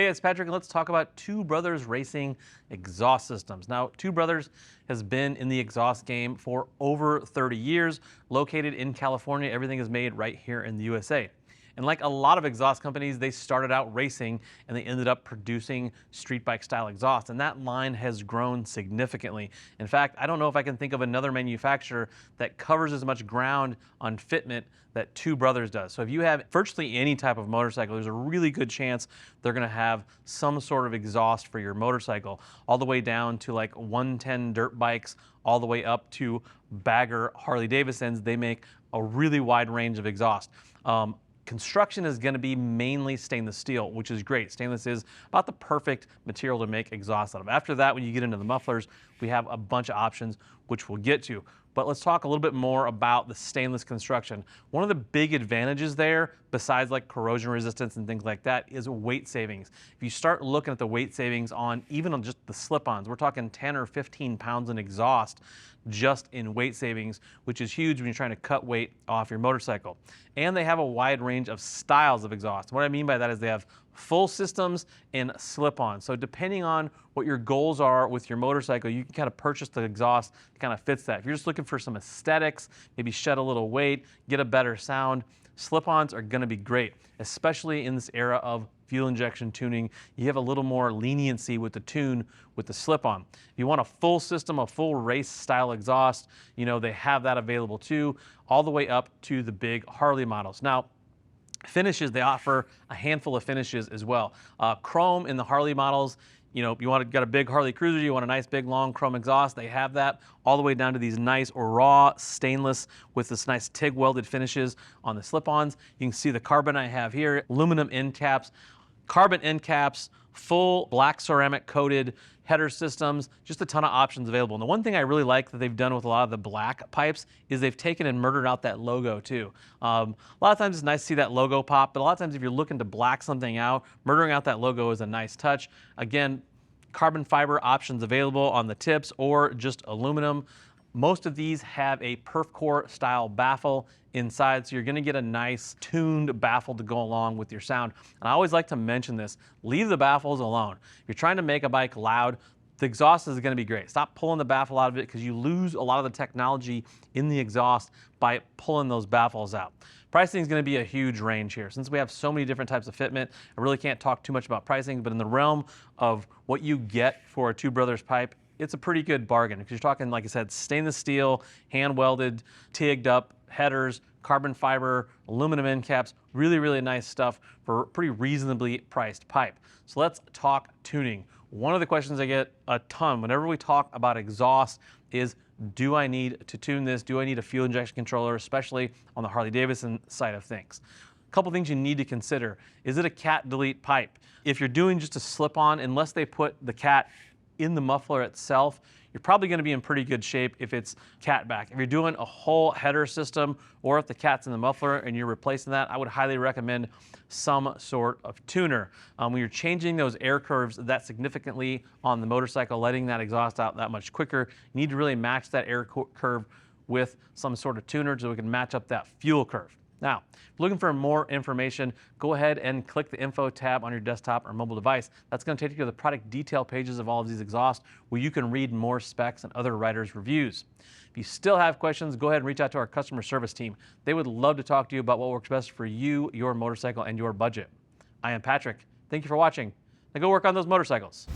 Hey, it's Patrick, and let's talk about Two Brothers Racing exhaust systems. Now, Two Brothers has been in the exhaust game for over 30 years. Located in California, everything is made right here in the USA. And like a lot of exhaust companies, they started out racing and they ended up producing street bike style exhaust. And that line has grown significantly. In fact, I don't know if I can think of another manufacturer that covers as much ground on fitment that Two Brothers does. So if you have virtually any type of motorcycle, there's a really good chance they're gonna have some sort of exhaust for your motorcycle, all the way down to like 110 dirt bikes, all the way up to bagger Harley Davidsons. They make a really wide range of exhaust. Construction is going to be mainly stainless steel, which is great. Stainless is about the perfect material to make exhaust out of. After that, when you get into the mufflers, we have a bunch of options, which we'll get to. But let's talk a little bit more about the stainless construction. One of the big advantages there, besides like corrosion resistance and things like that, is weight savings. If you start looking at the weight savings on even on just the slip-ons, we're talking 10 or 15 pounds in exhaust just in weight savings, which is huge when you're trying to cut weight off your motorcycle. And they have a wide range of styles of exhaust. What I mean by that is they have full systems and slip-ons. So depending on what your goals are with your motorcycle, you can kind of purchase the exhaust that kind of fits that. If you're just looking for some aesthetics, maybe shed a little weight, get a better sound, slip-ons are going to be great, especially in this era of fuel injection tuning. You have a little more leniency with the tune with the slip-on. If you want a full system, a full race style exhaust, you know, they have that available too, all the way up to the big Harley models. Now, finishes, they offer a handful of finishes as well. Chrome in the Harley models, you know, you got a big Harley Cruiser, you want a nice big long chrome exhaust, they have that, all the way down to these nice raw stainless with this nice TIG welded finishes on the slip-ons. You can see the carbon I have here, aluminum end caps, carbon end caps, full black ceramic coated header systems, just a ton of options available. And the one thing I really like that they've done with a lot of the black pipes is they've taken and murdered out that logo too. A lot of times it's nice to see that logo pop, but a lot of times if you're looking to black something out, murdering out that logo is a nice touch. Again, carbon fiber options available on the tips or just aluminum. Most of these have a perf core style baffle inside, so you're gonna get a nice tuned baffle to go along with your sound. And I always like to mention this, leave the baffles alone. If you're trying to make a bike loud, the exhaust is gonna be great. Stop pulling the baffle out of it because you lose a lot of the technology in the exhaust by pulling those baffles out. Pricing is going to be a huge range here. Since we have so many different types of fitment, I really can't talk too much about pricing, but in the realm of what you get for a Two Brothers pipe, it's a pretty good bargain because you're talking, like I said, stainless steel, hand welded, TIG'd up headers, carbon fiber, aluminum end caps, really, really nice stuff for a pretty reasonably priced pipe. So let's talk tuning. One of the questions I get a ton whenever we talk about exhaust is, do I need to tune this? Do I need a fuel injection controller, especially on the Harley Davidson side of things? A couple things you need to consider. Is it a cat delete pipe? If you're doing just a slip-on, unless they put the cat in the muffler itself, you're probably going to be in pretty good shape if it's cat back. If you're doing a whole header system or if the cat's in the muffler and you're replacing that, I would highly recommend some sort of tuner. When you're changing those air curves that significantly on the motorcycle, letting that exhaust out that much quicker, you need to really match that air curve with some sort of tuner so we can match up that fuel curve. Now, if you're looking for more information, go ahead and click the info tab on your desktop or mobile device. That's going to take you to the product detail pages of all of these exhausts where you can read more specs and other writers' reviews. If you still have questions, go ahead and reach out to our customer service team. They would love to talk to you about what works best for you, your motorcycle, and your budget. I am Patrick. Thank you for watching. Now go work on those motorcycles.